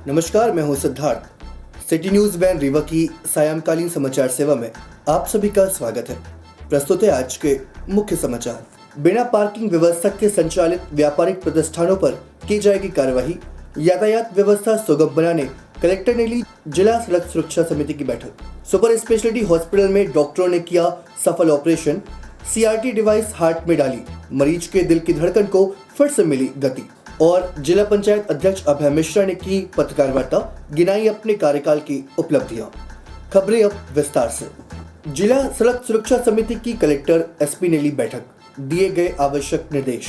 नमस्कार, मैं हूं Siddharth. City news van Rewa की सायंकालीन समाचार सेवा में आप सभी का स्वागत है। प्रस्तुत है आज के मुख्य समाचार। बिना पार्किंग व्यवस्था के संचालित व्यापारिक प्रतिष्ठानों पर की जाएगी कार्यवाही। यातायात व्यवस्था सुगम बनाने कलेक्टर ने ली जिला सड़क सुरक्षा समिति की बैठक। सुपर स्पेशलिटी हॉस्पिटल में डॉक्टरों ने किया सफल ऑपरेशन। सीआरटी डिवाइस हार्ट में डाली, मरीज के दिल की धड़कन को फिर से मिली गति। और जिला पंचायत अध्यक्ष अभय मिश्रा ने की पत्रकार वार्ता, गिनाई अपने कार्यकाल की उपलब्धियां। खबरें अब विस्तार से। जिला सड़क सुरक्षा समिति की कलेक्टर एसपी ने ली बैठक, दिए गए आवश्यक निर्देश।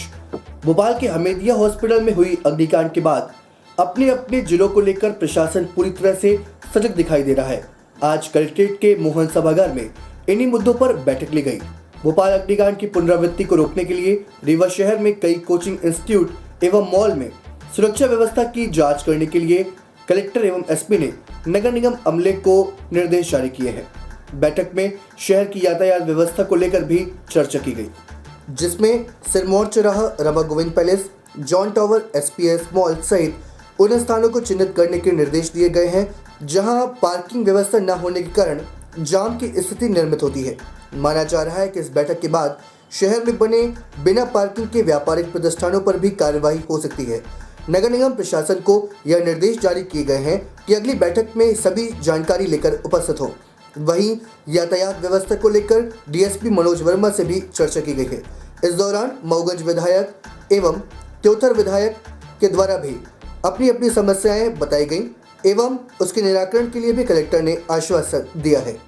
भोपाल के हमीदिया हॉस्पिटल में हुई अग्निकांड के बाद अपने अपने जिलों को लेकर प्रशासन पूरी तरह से सजग दिखाई दे रहा है। आज कलेक्ट्रेट के मोहन सभागार में इन्हीं मुद्दों पर बैठक ली गई। भोपाल अग्निकांड की पुनरावृत्ति को रोकने के लिए रीवा शहर में कई कोचिंग इंस्टीट्यूट एवं मॉल में सुरक्षा व्यवस्था की जांच करने के लिए कलेक्टर एवं एसपी ने नगर निगम अमले को निर्देश जारी किए हैं। बैठक में शहर की यातायात व्यवस्था को लेकर भी चर्चा की गई, जिसमें सिरमौर चौराहा, Rama Govind palace, John tower, SPS mall सहित उन स्थानों को चिन्हित करने के निर्देश दिए गए हैं जहां पार्किंग व्यवस्था न होने के कारण जाम की स्थिति निर्मित होती है। माना जा रहा है कि इस बैठक के बाद शहर में बने बिना पार्किंग के व्यापारिक प्रतिष्ठानों पर भी कार्यवाही हो सकती है। नगर निगम प्रशासन को यह निर्देश जारी किए गए हैं कि अगली बैठक में सभी जानकारी लेकर उपस्थित हो। वहीं यातायात व्यवस्था को लेकर डीएसपी मनोज वर्मा से भी चर्चा की गई है। इस दौरान मऊगंज विधायक एवं त्योथर विधायक के द्वारा भी अपनी अपनी समस्याएं बताई गई एवं उसके निराकरण के लिए भी कलेक्टर ने आश्वासन दिया है।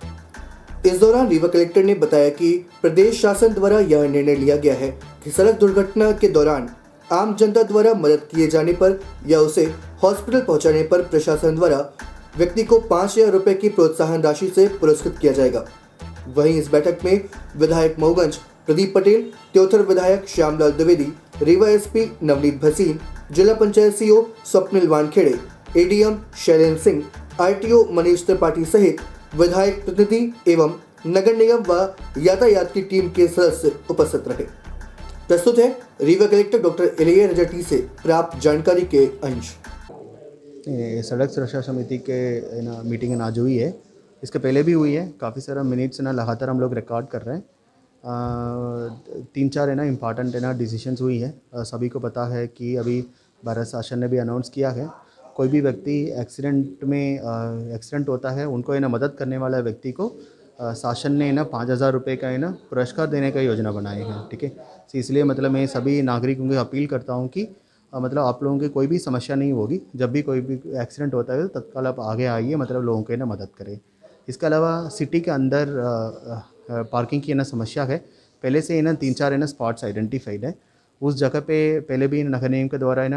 इस दौरान रीवा कलेक्टर ने बताया कि प्रदेश शासन द्वारा यह निर्णय लिया गया है कि सड़क दुर्घटना के दौरान आम जनता द्वारा मदद किए जाने पर या उसे हॉस्पिटल पहुंचाने पर प्रशासन द्वारा व्यक्ति को 5,000 रुपए की प्रोत्साहन राशि से पुरस्कृत किया जाएगा। वहीं इस बैठक में विधायक मऊगंज प्रदीप पटेल, त्योथर विधायक श्यामलाल द्विवेदी, रीवा एसपी नवनीत भसीन, जिला panchayat CO Swapnil Wankhede, ADM Shailendra Singh, RTO Manish Tripathi सहित विधायक प्रतिनिधि एवं नगर निगम व यातायात की टीम के सदस्य उपस्थित रहे। प्रस्तुत है रीवा कलेक्टर डॉक्टर एलिया रजटी से प्राप्त जानकारी के अंश। सड़क सुरक्षा समिति के मीटिंग आज हुई है, इसके पहले भी हुई है। काफ़ी सारा मिनट्स लगातार हम लोग रिकॉर्ड कर रहे हैं। 3-4 इम्पॉर्टेंट डिसीजंस हुई है। सभी को पता है कि अभी भारत शासन ने भी अनाउंस किया है, कोई भी व्यक्ति एक्सीडेंट होता है उनको मदद करने वाला व्यक्ति को शासन ने 5,000 रुपये का पुरस्कार देने का योजना बनाई है। ठीक है, तो इसलिए मैं सभी नागरिकों को अपील करता हूँ कि आप लोगों की कोई भी समस्या नहीं होगी। जब भी कोई भी एक्सीडेंट होता है तो तत्काल आप आगे आइए, लोगों की मदद करें। इसके अलावा सिटी के अंदर पार्किंग की समस्या है। पहले से 3-4 स्पॉट्स आइडेंटिफाइड है। उस जगह पे पहले भी नगर निगम के द्वारा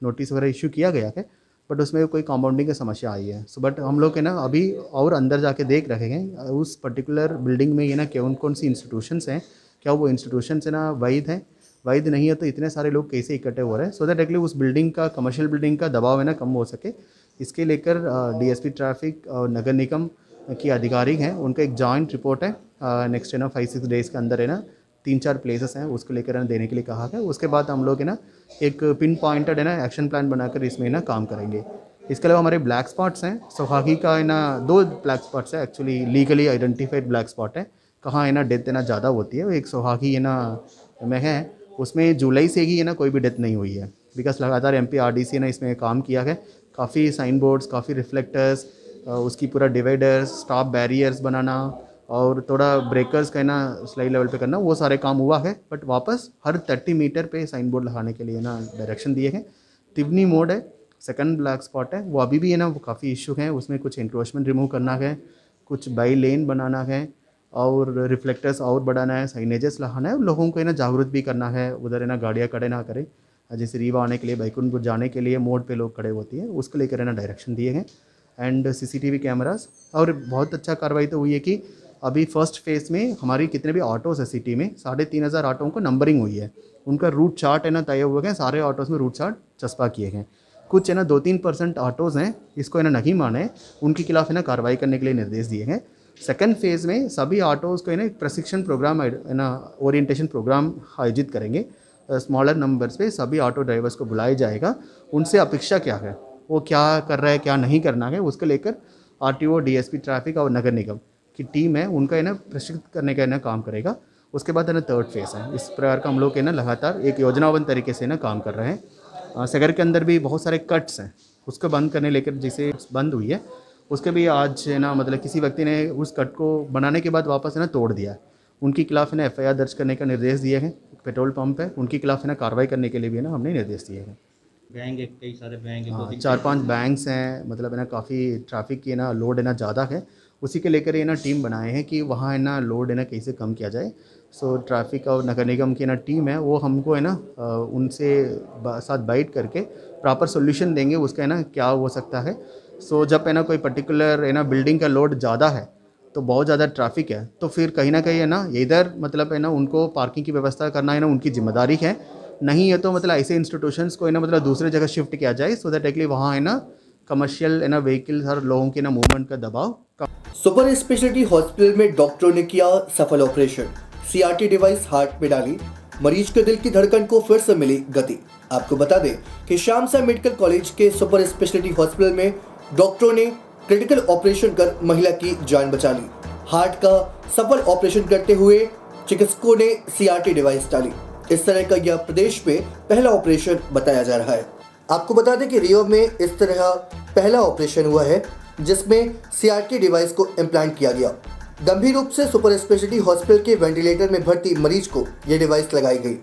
नोटिस वगैरह इशू किया गया है, बट उसमें कोई कंपाउंडिंग की समस्या आई है। सो बट हम लोग अभी और अंदर जाके देख रहे हैं उस पर्टिकुलर बिल्डिंग में कौन सी इंस्टीट्यूशंस हैं, क्या वो इंस्टीट्यूशंस वैध हैं, वैध नहीं है तो इतने सारे लोग कैसे इकट्ठे हो रहे हैं, सो दैट एक्चुअली उस बिल्डिंग का, कमर्शियल बिल्डिंग का दबाव कम हो सके। इसके लेकर डीएसपी ट्रैफिक और नगर निगम की अधिकारी हैं, उनका एक जॉइंट रिपोर्ट है नेक्स्ट 5-6 डेज़ के अंदर 3-4 प्लेसेस हैं उसको लेकर देने के लिए कहा है। उसके बाद हम लोग एक पिन पॉइंटेड एक्शन प्लान बनाकर इसमें काम करेंगे। इसके अलावा हमारे ब्लैक स्पॉट्स हैं। सोहागी का 2 ब्लैक स्पॉट्स है, actually legally identified black spot है। कहाँ डेथ ज़्यादा होती है, एक सोहागी में है, उसमें जुलाई से ही कोई भी डेथ नहीं हुई है। बिकॉज लगातार एमपीआरडीसी ने इसमें काम किया है। काफ़ी साइन बोर्ड्स, काफ़ी रिफ्लेक्टर्स, उसकी पूरा डिवाइडर्स, स्टॉप बैरियर्स बनाना और थोड़ा ब्रेकर्स का स्लाइड लेवल पे करना, वो सारे काम हुआ है। बट वापस हर 30 मीटर पे साइन बोर्ड लगाने के लिए डायरेक्शन दिए हैं। तिवनी मोड है, सेकंड ब्लैक स्पॉट है, वो अभी भी वो काफ़ी इशू है। उसमें कुछ इंक्रोचमेंट रिमूव करना है, कुछ बाई लेन बनाना है और रिफ्लेक्टर्स और बढ़ाना है, साइनेजेस लगाना है, लोगों को जागरूक भी करना है। उधर गाड़ियाँ खड़े ना करें, जैसे रीवा आने के लिए, बैकुंठपुर जाने के लिए मोड पे लोग खड़े होती है, उसको लेकर डायरेक्शन दिए हैं। And CCTV cameras. और बहुत अच्छा कार्रवाई तो हुई है कि अभी फर्स्ट फेज़ में हमारी कितने भी ऑटोज़ है सिटी में, 3,500 ऑटों को नंबरिंग हुई है। उनका रूट चार्ट तय हुए हैं, सारे ऑटोज़ में रूट चार्ट चस्पा किए हैं। कुछ 2-3% ऑटोज़ हैं इसको नहीं माने, उनके खिलाफ कार्रवाई करने के लिए निर्देश दिए हैं। सेकंड फेज़ में सभी ऑटोज़ को एक प्रशिक्षण प्रोग्राम ओरिएंटेशन प्रोग्राम आयोजित करेंगे। स्मॉलर नंबर्स पे सभी ऑटो ड्राइवर्स को बुलाया जाएगा, उनसे अपेक्षा क्या है वो क्या कर रहा है क्या नहीं करना है, उसको लेकर आरटीओ, डीएसपी ट्रैफिक और नगर निगम की टीम है, उनका है ना प्रशिक्षित करने का है ना काम करेगा। उसके बाद है ना थर्ड फेज़ है। इस प्रकार का हम लोग है ना लगातार एक योजनाबद्ध तरीके से ना काम कर रहे हैं। शहर के अंदर भी बहुत सारे कट्स हैं, उसको बंद करने लेकर जिसे बंद हुई है उसके भी आज है ना मतलब किसी व्यक्ति ने उस कट को बनाने के बाद वापस है ना तोड़ दिया है। उनके खिलाफ है ना एफआईआर दर्ज करने का निर्देश दिए हैं। पेट्रोल पंप है, उनके खिलाफ है ना कार्रवाई करने के लिए भी है ना हमने निर्देश दिए हैं। बैंक है, कई सारे बैंक है, हाँ, कोचिंग 4-5 बैंक्स हैं, मतलब है ना काफ़ी ट्रैफिक की है ना लोड है ना ज़्यादा है। उसी के लेकर ये ना टीम बनाए हैं कि वहाँ है ना लोड है ना कैसे कम किया जाए। सो ट्रैफिक और नगर निगम की ना टीम है, वो हमको है ना उनसे साथ बाइट करके प्रॉपर सॉल्यूशन देंगे उसका है ना क्या हो सकता है। सो जब है ना कोई पर्टिकुलर है ना बिल्डिंग का लोड ज़्यादा है, तो बहुत ज़्यादा ट्रैफिक है, तो फिर कहीं ना कहीं है ना इधर मतलब है ना उनको पार्किंग की व्यवस्था करना है ना उनकी जिम्मेदारी है। नहीं है तो मतलब ऐसे इंस्टीट्यूशंस को है ना मतलब दूसरे जगह शिफ्ट किया जाए, सो दैट एक्चुअली वहाँ है ना कमर्शियल है ना व्हीकल्स और लोगों के ना मूवमेंट का दबाव कम। सुपर स्पेशलिटी हॉस्पिटल में डॉक्टरों ने किया सफल ऑपरेशन। सीआरटी डिवाइस हार्ट में डाली, मरीज के दिल की धड़कन को फिर से मिली गति। आपको बता दें कि श्यामसा मेडिकल कॉलेज के सुपर स्पेशलिटी हॉस्पिटल में डॉक्टरों ने क्रिटिकल ऑपरेशन कर महिला की जान बचा ली। हार्ट का सफल ऑपरेशन करते हुए चिकित्सकों ने सीआरटी डिवाइस डाली। इस तरह का यह प्रदेश में पहला ऑपरेशन बताया जा रहा है। आपको बता दें कि रियो में इस तरह पहला ऑपरेशन हुआ है जिसमें सीआरटी डिवाइस को इम्प्लांट किया गया। गंभीर रूप से सुपर स्पेशलिटी हॉस्पिटल के वेंटिलेटर में भर्ती मरीज को यह डिवाइस लगाई गई।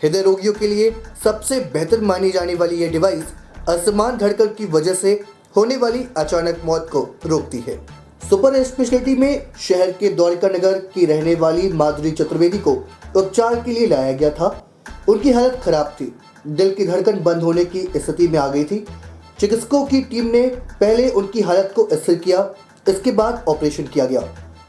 हृदय रोगियों के लिए सबसे बेहतर मानी जाने वाली यह डिवाइस असमान धड़कन की वजह से होने वाली अचानक मौत को रोकती है। सुपर स्पेशलिटी में शहर के द्वारिका नगर की रहने वाली माधुरी चतुर्वेदी को उपचार के लिए लाया गया था। उनकी हालत खराब थी, दिल की धड़कन बंद होने की स्थिति में आ गई थी। चिकित्सकों की टीम ने पहले उनकी हालत को स्थिर किया, इसके बाद ऑपरेशन किया गया।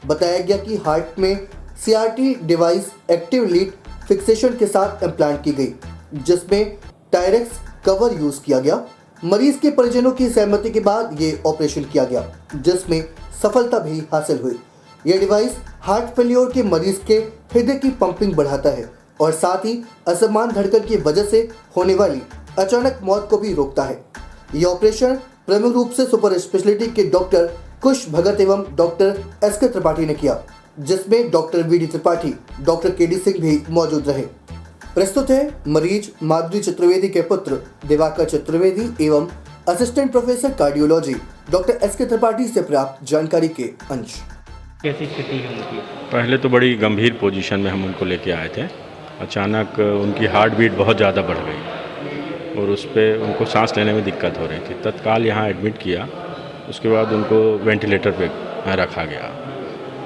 बताया गया कि हार्ट में CRT device active lead fixation के साथ इम्प्लांट की गई, जिसमें टायरेक्स कवर यूज किया गया। मरीज के परिजनों की सहमति के बाद ये ऑपरेशन किया गया, जिसमें सफलता भी हासिल हुई। यह डिवाइस हार्ट फेल्योर के मरीज के हृदय की पंपिंग बढ़ाता है और साथ ही असमान धड़कन की वजह से होने वाली अचानक मौत को भी रोकता है। यह ऑपरेशन प्रमुख रूप से सुपर स्पेशलिटी के डॉक्टर कुश भगत एवं डॉक्टर एस.के. त्रिपाठी ने किया, जिसमें doctor VD. Tripathi, doctor KD. Singh भी मौजूद रहे। प्रस्तुत है मरीज माधुरी चतुर्वेदी के पुत्र दिवाकर चतुर्वेदी एवं assistant professor cardiology doctor S K. Tripathi से प्राप्त जानकारी के अंश। कैसी स्थिति है उनकी? पहले तो बड़ी गंभीर पोजीशन में हम उनको लेके आए थे। अचानक उनकी हार्ट बीट बहुत ज़्यादा बढ़ गई और उस पर उनको सांस लेने में दिक्कत हो रही थी। तत्काल यहाँ एडमिट किया, उसके बाद उनको वेंटिलेटर पे रखा गया।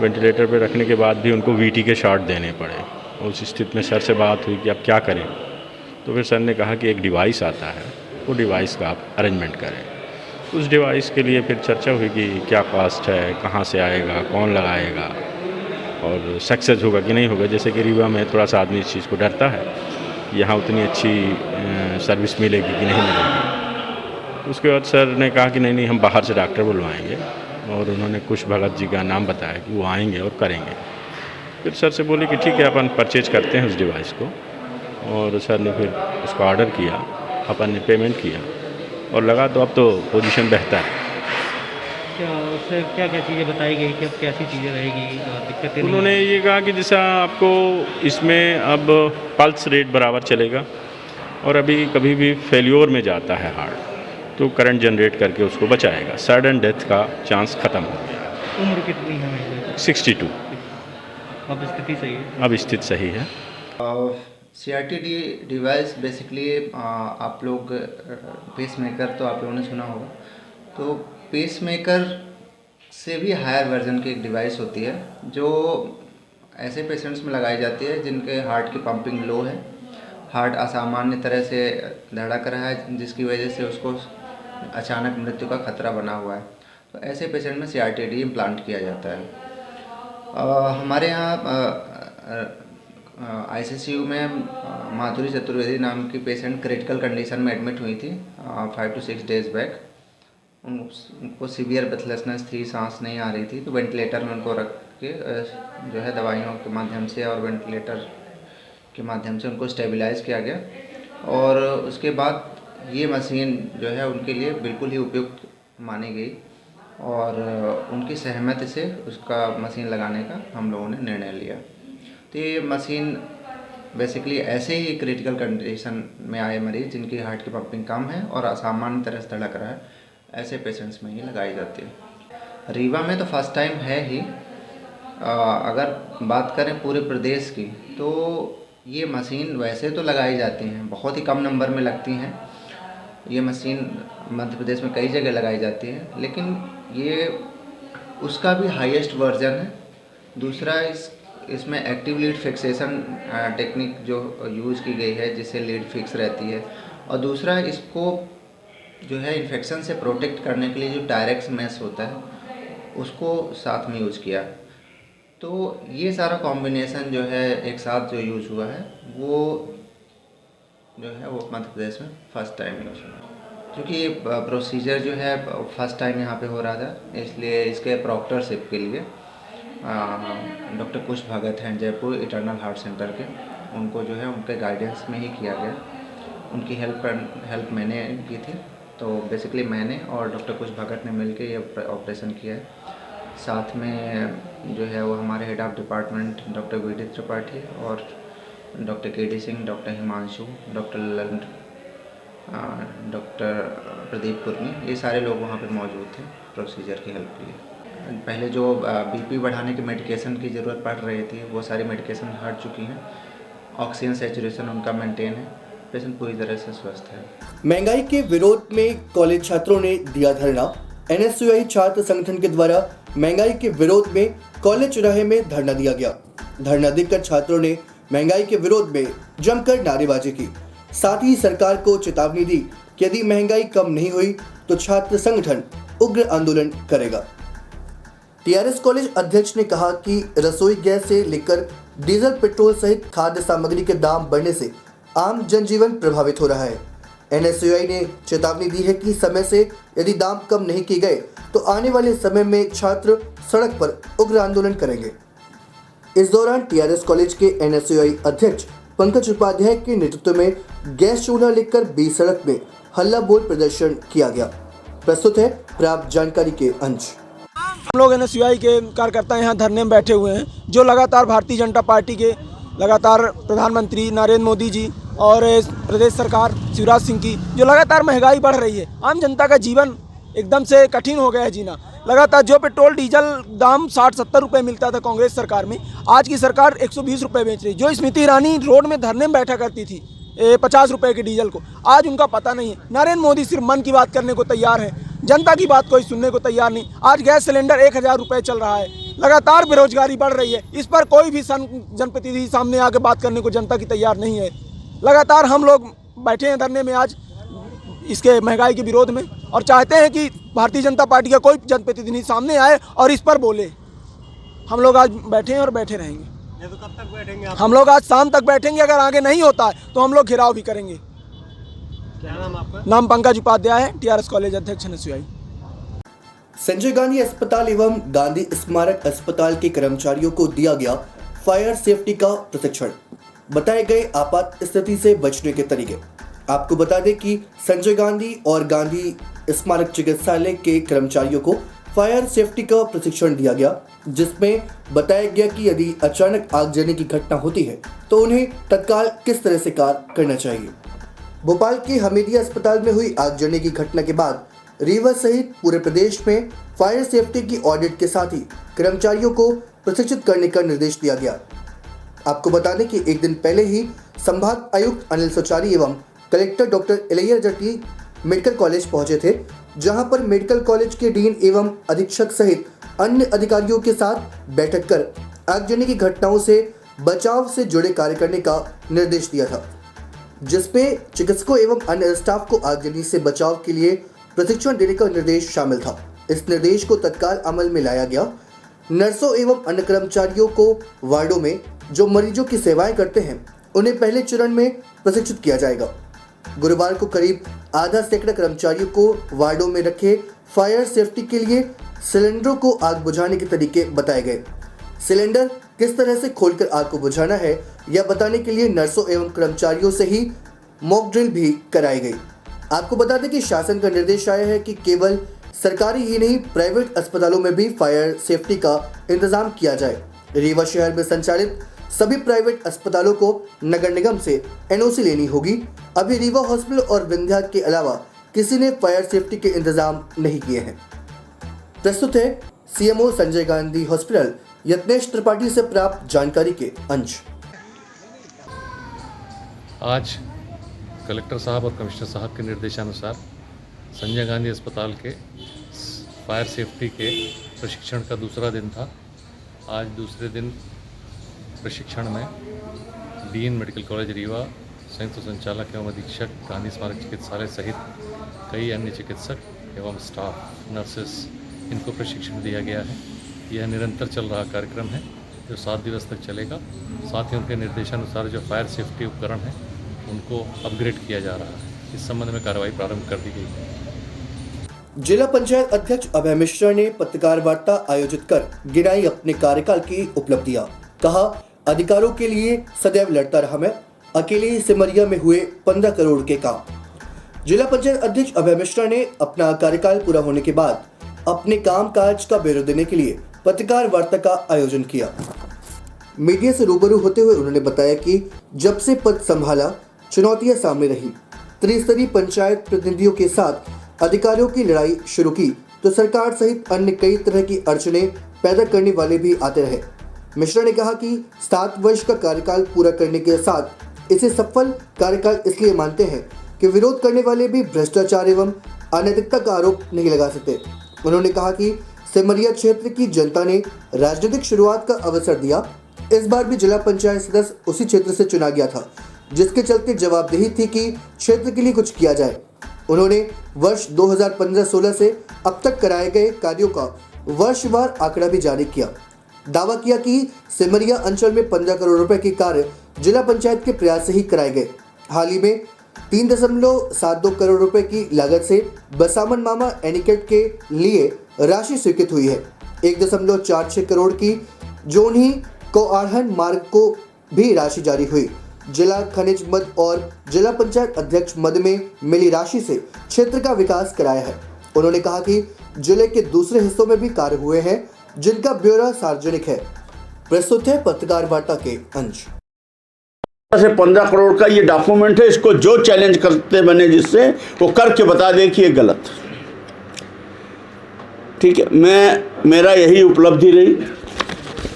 वेंटिलेटर पे रखने के बाद भी उनको वीटी के शॉट देने पड़े। उस स्थिति में सर से बात हुई कि अब क्या करें, तो फिर सर ने कहा कि एक डिवाइस आता है, वो डिवाइस का आप अरेंजमेंट करें। उस डिवाइस के लिए फिर चर्चा हुई कि क्या कॉस्ट है, कहाँ से आएगा, कौन लगाएगा और सक्सेस होगा कि नहीं होगा। जैसे कि रीवा में थोड़ा सा आदमी इस चीज़ को डरता है, यहाँ उतनी अच्छी सर्विस मिलेगी कि नहीं मिलेगी। उसके बाद सर ने कहा कि नहीं नहीं, हम बाहर से डॉक्टर बुलवाएंगे और उन्होंने कुश भगत जी का नाम बताया कि वो आएंगे और करेंगे। फिर सर से बोले कि ठीक है, अपन परचेज करते हैं उस डिवाइस को, और सर ने फिर उसको ऑर्डर किया, अपन ने पेमेंट किया और लगा तो अब तो पोजीशन बेहतर है। क्या उससे क्या क्या चीज़ें बताई गई कि अब कैसी चीज़ें रहेगी, दिक्कतें नहीं उन्होंने ये कहा कि जैसा आपको इसमें अब पल्स रेट बराबर चलेगा और अभी कभी भी फेल्योर में जाता है हार्ट तो करंट जनरेट करके उसको बचाएगा। सडन डेथ का चांस ख़त्म हो गया। उम्र कितनी है उनकी? 62। अब स्थिति सही है? अब स्थिति सही है। CRT डिवाइस बेसिकली आप लोग पेस मेकर तो आप लोगों ने सुना होगा, तो पेस मेकर से भी हायर वर्जन की एक डिवाइस होती है जो ऐसे पेशेंट्स में लगाई जाती है जिनके हार्ट की पंपिंग लो है, हार्ट असामान्य तरह से धड़क रहा है जिसकी वजह से उसको अचानक मृत्यु का खतरा बना हुआ है। तो ऐसे पेशेंट में CRT इम्प्लांट किया जाता है। हमारे यहाँ ICCU में माधुरी चतुर्वेदी नाम की पेशेंट क्रिटिकल कंडीशन में एडमिट हुई थी 5 to 6 डेज़ बैक। उनको सीवियर ब्रेथलेसनेस थी, सांस नहीं आ रही थी, तो वेंटिलेटर में उनको रख के जो है दवाइयों के माध्यम से और वेंटिलेटर के माध्यम से उनको स्टेबलाइज़ किया गया। और उसके बाद ये मशीन जो है उनके लिए बिल्कुल ही उपयुक्त मानी गई और उनकी सहमति से उसका मशीन लगाने का हम लोगों ने निर्णय लिया। तो ये मशीन बेसिकली ऐसे ही क्रिटिकल कंडीशन में आए मरीज जिनकी हार्ट की पंपिंग कम है और असामान्य तरह से धड़क रहा है, ऐसे पेशेंट्स में ही लगाई जाती है। रीवा में तो फर्स्ट टाइम है ही। अगर बात करें पूरे प्रदेश की तो ये मशीन वैसे तो लगाई जाती हैं, बहुत ही कम नंबर में लगती हैं। ये मशीन मध्य प्रदेश में कई जगह लगाई जाती है, लेकिन ये उसका भी हाईएस्ट वर्जन है। दूसरा इसमें एक्टिव लीड फिक्सेशन टेक्निक जो यूज़ की गई है, जिससे लीड फिक्स रहती है। और दूसरा इसको जो है इन्फेक्शन से प्रोटेक्ट करने के लिए जो डायरेक्ट मैश होता है उसको साथ में यूज़ किया। तो ये सारा कॉम्बिनेशन जो है एक साथ जो यूज़ हुआ है वो जो है वो मध्य प्रदेश में फर्स्ट टाइम यूज़ हुआ। क्योंकि ये प्रोसीजर जो है फर्स्ट टाइम यहाँ पे हो रहा था, इसलिए इसके प्रॉक्टरशिप के लिए डॉक्टर कुश भगत हैं जयपुर इटर्नल हार्ट सेंटर के, उनको जो है उनके गाइडेंस में ही किया गया। उनकी हेल्प मैंने की थी। तो बेसिकली मैंने और डॉक्टर कुश भगत ने मिलकर ये ऑपरेशन किया है। साथ में जो है वो हमारे head of department doctor V D Tripathi और doctor K D Singh, doctor Himanshu, doctor Lalan, doctor Pradeep Kurmi, ये सारे लोग वहाँ पे मौजूद थे प्रोसीजर की हेल्प के लिए। पहले जो बीपी बढ़ाने की मेडिकेशन की ज़रूरत पड़ रही थी वो सारी मेडिकेशन हट चुकी हैं। ऑक्सीजन सैचुरेशन उनका मेंटेन है, पेशेंट पूरी तरह से स्वस्थ है। महंगाई के विरोध में कॉलेज छात्रों ने दिया धरना। एनएसयूआई छात्र संगठन के द्वारा महंगाई के विरोध में कॉलेज चौराहे में धरना दिया गया। धरना देकर छात्रों ने महंगाई के विरोध में जमकर नारेबाजी की। साथ ही सरकार को चेतावनी दी कि यदि महंगाई कम नहीं हुई तो छात्र संगठन उग्र आंदोलन करेगा। टीआरएस कॉलेज अध्यक्ष ने कहा कि रसोई गैस से लेकर डीजल, पेट्रोल सहित खाद्य सामग्री के दाम बढ़ने से आम जनजीवन प्रभावित हो रहा है। एनएसयूआई ने चेतावनी दी है कि समय से यदि दाम कम नहीं किए गए तो आने वाले समय में छात्र सड़क पर उग्र आंदोलन करेंगे। इस दौरान टीआरएस कॉलेज के एनएसयूआई अध्यक्ष पंकज उपाध्याय के नेतृत्व में गैस चूल्हा लेकर बीच सड़क में हल्ला बोल प्रदर्शन किया गया। प्रस्तुत है प्राप्त जानकारी के अंश। हम लोग एनएसयूआई के कार्यकर्ता यहाँ धरने में बैठे हुए हैं, जो लगातार भारतीय जनता पार्टी के लगातार प्रधानमंत्री नरेंद्र मोदी जी और प्रदेश सरकार शिवराज सिंह की जो लगातार महंगाई बढ़ रही है, आम जनता का जीवन एकदम से कठिन हो गया है जीना। लगातार जो पेट्रोल डीजल दाम 60-70 रुपये मिलता था कांग्रेस सरकार में, आज की सरकार 120 रुपये बेच रही। जो स्मृति ईरानी रोड में धरने में बैठा करती थी 50 रुपये के डीजल को, आज उनका पता नहीं है। नरेंद्र मोदी सिर्फ मन की बात करने को तैयार है, जनता की बात कोई सुनने को तैयार नहीं। आज गैस सिलेंडर 1000 रुपये चल रहा है, लगातार बेरोजगारी बढ़ रही है। इस पर कोई भी जनप्रतिनिधि सामने आकर बात करने को जनता की तैयार नहीं है। लगातार हम लोग बैठे हैं धरने में आज इसके महंगाई के विरोध में, और चाहते हैं कि भारतीय जनता पार्टी का कोई जनप्रतिनिधि सामने आए और इस पर बोले। हम लोग आज बैठे हैं और बैठे रहेंगे। ये तो कब तक बैठेंगे आप? हम लोग आज शाम तक बैठेंगे। अगर आगे नहीं होता है तो हम लोग घेराव भी करेंगे। क्या नाम आपका? नाम पंकज उपाध्याय है, टीआरएस कॉलेज अध्यक्ष एनएसयूआई। संजय गांधी अस्पताल एवं गांधी स्मारक अस्पताल के कर्मचारियों को दिया गया फायर सेफ्टी का प्रशिक्षण। बताए गए आपात स्थिति से बचने के तरीके। आपको बता दें कि संजय गांधी और गांधी स्मारक चिकित्सालय के कर्मचारियों को फायर सेफ्टी का प्रशिक्षण दिया गया, जिसमें बताया गया कि यदि अचानक आगजनी की घटना होती है तो उन्हें तत्काल किस तरह से कार्य करना चाहिए। भोपाल के हमीदिया अस्पताल में हुई आगजनी की घटना के बाद रीवा सहित पूरे प्रदेश में फायर सेफ्टी की ऑडिट के साथ ही कर्मचारियों को प्रशिक्षित करने का निर्देश दिया गया। आपको बता दें कि एक दिन पहले ही संभाग आयुक्त अनिल सोचारी एवं कलेक्टर डॉक्टर इलैया जटी मेडिकल कॉलेज पहुंचे थे, जहां पर मेडिकल कॉलेज के डीन एवं अधीक्षक सहित अन्य अधिकारियों के साथ बैठक कर आगजनी की घटनाओं से बचाव से जुड़े कार्य करने का निर्देश दिया था, जिसमें चिकित्सकों एवं अन्य स्टाफ को आगजनी से बचाव के लिए प्रशिक्षण देने का निर्देश शामिल था। इस निर्देश को तत्काल अमल में लाया गया। नर्सों एवं अन्य कर्मचारियों को वार्डों में जो मरीजों की सेवाएं करते हैं उन्हें पहले चरण में प्रशिक्षित किया जाएगा। गुरुवार को करीब आधा सैकड़ा कर्मचारियों को वार्डों में रखे फायर सेफ्टी के लिए सिलेंडरों को आग बुझाने के तरीके बताए गए। सिलेंडर किस तरह से खोलकर आग को बुझाना है यह बताने के लिए नर्सों एवं कर्मचारियों से ही मॉक ड्रिल भी कराई गई। आपको बता दें कि शासन का निर्देश आया है कि केवल सरकारी ही नहीं प्राइवेट अस्पतालों में भी फायर सेफ्टी का इंतजाम किया जाए। रीवा शहर में संचालित सभी प्राइवेट अस्पतालों को नगर निगम से एनओसी लेनी होगी। अभी रीवा हॉस्पिटल और विंध्या के अलावा किसी ने फायर सेफ्टी के इंतजाम नहीं किए हैं। प्रस्तुत है सीएमओ संजय गांधी हॉस्पिटल यत्नेश त्रिपाठी से प्राप्त जानकारी के अंश। आज कलेक्टर साहब और कमिश्नर साहब के निर्देशानुसार संजय गांधी अस्पताल के फायर सेफ्टी के प्रशिक्षण का दूसरा दिन था। आज दूसरे दिन प्रशिक्षण में डीन मेडिकल कॉलेज रीवा, संयुक्त संचालक एवं अधीक्षक गांधी स्मारक चिकित्सालय सहित कई अन्य चिकित्सक एवं स्टाफ, नर्सेस, इनको प्रशिक्षण दिया गया है। यह निरंतर चल रहा कार्यक्रम है जो 7 दिवस तक चलेगा। साथ ही उनके निर्देशानुसार जो फायर सेफ्टी उपकरण हैं उनको अपग्रेड किया जा रहा है। इस संबंध में कार्रवाई प्रारंभ कर दी गई है। जिला पंचायत अध्यक्ष अभय मिश्रा ने पत्रकार वार्ता आयोजित कर गिनाई अपने कार्यकाल की उपलब्धियां। कहा, अधिकारों के लिए सदैव लड़ता रहा मैं, अकेले ही सिमरिया में हुए 15 करोड़ के काम। जिला पंचायत अध्यक्ष अभय मिश्रा ने अपना कार्यकाल पूरा होने के बाद अपने कामकाज का ब्यौरा देने के लिए पत्रकार वार्ता का आयोजन किया। मीडिया से रूबरू होते हुए उन्होंने बताया कि जब से पद संभाला चुनौतियां सामने रही। त्रिस्तरीय पंचायत प्रतिनिधियों के साथ अधिकारियों की लड़ाई शुरू की तो सरकार सहित अन्य कई तरह की अड़चनें पैदा करने वाले भी आते रहे। मिश्रा ने कहा कि 7 वर्ष का कार्यकाल पूरा करने के साथ इसे सफल कार्यकाल इसलिए मानते हैं कि विरोध करने वाले भी भ्रष्टाचार एवं अनैतिकता का आरोप नहीं लगा सकते। उन्होंने कहा कि सिमरिया क्षेत्र की जनता ने राजनीतिक शुरुआत का अवसर दिया। इस बार भी जिला पंचायत सदस्य उसी क्षेत्र से चुना गया था, जिसके चलते जवाबदेही थी कि क्षेत्र के लिए कुछ किया जाए। उन्होंने वर्ष 2015-16 से अब तक कराए गए कार्यों का वर्षवार आंकड़ा भी जारी किया। दावा किया कि सिमरिया अंचल में 15 करोड़ रुपए के कार्य जिला पंचायत के प्रयास से ही कराए गए। हाल ही में 3.72 करोड़ रुपए की लागत से बसामन मामा एनीकट के लिए राशि स्वीकृत हुई है। 1.46 करोड़ की जोनी को आढ़न मार्ग को भी राशि जारी हुई। जिला खनिज मद और जिला पंचायत अध्यक्ष मद में मिली राशि से क्षेत्र का विकास कराया है। उन्होंने कहा कि जिले के दूसरे हिस्सों में भी कार्य हुए हैं जिनका ब्यौरा सार्वजनिक है। प्रस्तुत है पत्रकार वार्ता के अंश। 15 करोड़ का ये डॉक्यूमेंट है, इसको जो चैलेंज करते बने जिससे वो करके बता दें कि ये गलत। ठीक है, मेरा यही उपलब्धि रही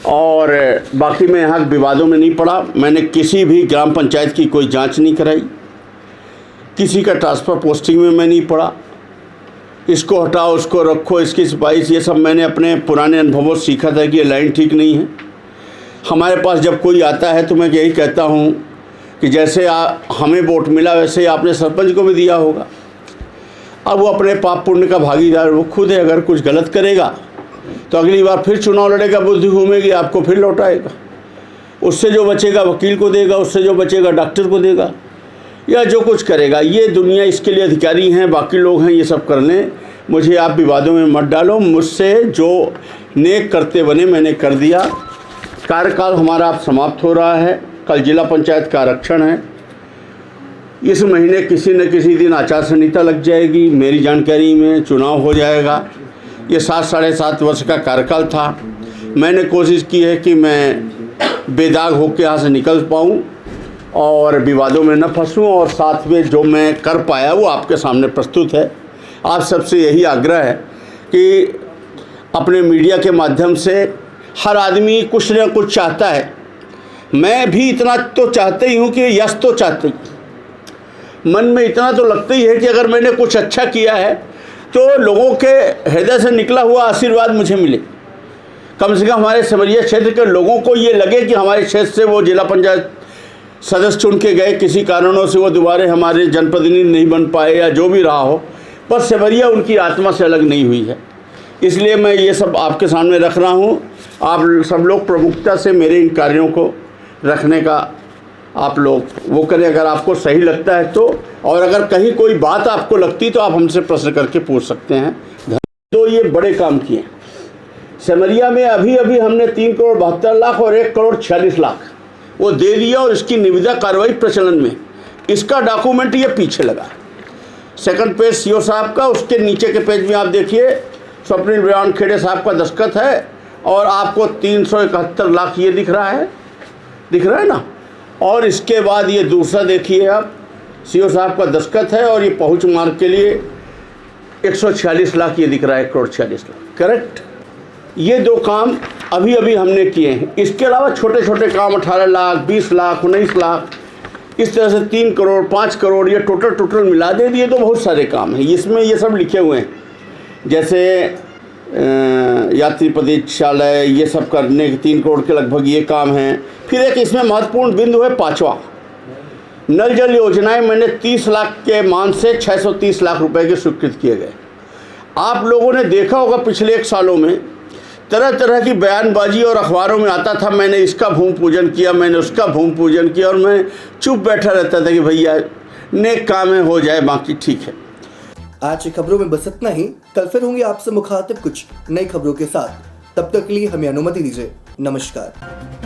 और बाकी मैं यहाँ विवादों में नहीं पड़ा। मैंने किसी भी ग्राम पंचायत की कोई जांच नहीं कराई, किसी का ट्रांसफ़र पोस्टिंग में मैं नहीं पड़ा। इसको हटाओ, उसको रखो, इसकी सिफारिश, ये सब मैंने अपने पुराने अनुभवों से सीखा था कि ये लाइन ठीक नहीं है। हमारे पास जब कोई आता है तो मैं यही कहता हूँ कि जैसे हमें वोट मिला वैसे आपने सरपंच को भी दिया होगा। अब वो अपने पाप पुण्य का भागीदार वो खुद है। अगर कुछ गलत करेगा तो अगली बार फिर चुनाव लड़ेगा, बुद्धि घूमेगी, आपको फिर लौटाएगा। उससे जो बचेगा वकील को देगा, उससे जो बचेगा डॉक्टर को देगा, या जो कुछ करेगा। ये दुनिया, इसके लिए अधिकारी हैं, बाकी लोग हैं, ये सब कर लें। मुझे आप विवादों में मत डालो। मुझसे जो नेक करते बने मैंने कर दिया। कार्यकाल हमारा अब समाप्त हो रहा है। कल जिला पंचायत का आरक्षण है। इस महीने किसी न किसी दिन आचार संहिता लग जाएगी। मेरी जानकारी में चुनाव हो जाएगा। ये 7-7.5 वर्ष का कार्यकाल था। मैंने कोशिश की है कि मैं बेदाग होकर यहाँ से निकल पाऊँ और विवादों में न फंसूँ, और साथ में जो मैं कर पाया वो आपके सामने प्रस्तुत है। आप सबसे यही आग्रह है कि अपने मीडिया के माध्यम से हर आदमी कुछ न कुछ चाहता है। मैं भी इतना तो चाहते ही हूँ कि यश तो चाहते ही, मन में इतना तो लगता ही है कि अगर मैंने कुछ अच्छा किया है तो लोगों के हृदय से निकला हुआ आशीर्वाद मुझे मिले। कम से कम हमारे सिमरिया क्षेत्र के लोगों को ये लगे कि हमारे क्षेत्र से वो जिला पंचायत सदस्य चुन के गए, किसी कारणों से वो दोबारा हमारे जनप्रतिनिधि नहीं बन पाए या जो भी रहा हो, पर सिमरिया उनकी आत्मा से अलग नहीं हुई है। इसलिए मैं ये सब आपके सामने रख रहा हूँ। आप सब लोग प्रमुखता से मेरे इन कार्यों को रखने का आप लोग वो करें अगर आपको सही लगता है तो, और अगर कहीं कोई बात आपको लगती तो आप हमसे प्रश्न करके पूछ सकते हैं। तो ये बड़े काम किए सिमरिया में। अभी अभी हमने 3,72,00,000 और 1,46,00,000 वो दे दिया, और इसकी निविदा कार्रवाई प्रचलन में। इसका डॉक्यूमेंट ये पीछे लगा। सेकंड पेज सीओ साहब का, उसके नीचे के पेज में आप देखिए स्वप्निल बयान खेड़े साहब का दस्तखत है और आपको 371 लाख ये दिख रहा है ना। और इसके बाद ये दूसरा देखिए आप, सीओ साहब का दस्तखत है और ये पहुंच मार्ग के लिए 146 लाख ये दिख रहा है, 1,46 लाख, करेक्ट। ये दो काम अभी हमने किए हैं। इसके अलावा छोटे छोटे काम 18 लाख, 20 लाख, 19 लाख, इस तरह से 3 करोड़, 5 करोड़, ये टोटल मिला दे दिए तो बहुत सारे काम हैं इसमें। ये सब लिखे हुए हैं, जैसे यात्री प्रतीक्षालय, ये सब करने के 3 करोड़ के लगभग ये काम हैं। फिर एक इसमें महत्वपूर्ण बिंदु है 5वां, नल जल योजनाएं मैंने 30 लाख के मान से 630 लाख रुपए के स्वीकृत किए गए। आप लोगों ने देखा होगा पिछले 1 सालों में तरह तरह की बयानबाजी और अखबारों में आता था, मैंने इसका भूमि पूजन किया, मैंने उसका भूमि पूजन किया, और मैं चुप बैठा रहता था कि भैया नेक काम है, हो जाए, बाकी ठीक है। आज की खबरों में बस इतना ही। कल फिर होंगे आपसे मुखातिब कुछ नई खबरों के साथ। तब तक के लिए हमें अनुमति दीजिए। नमस्कार।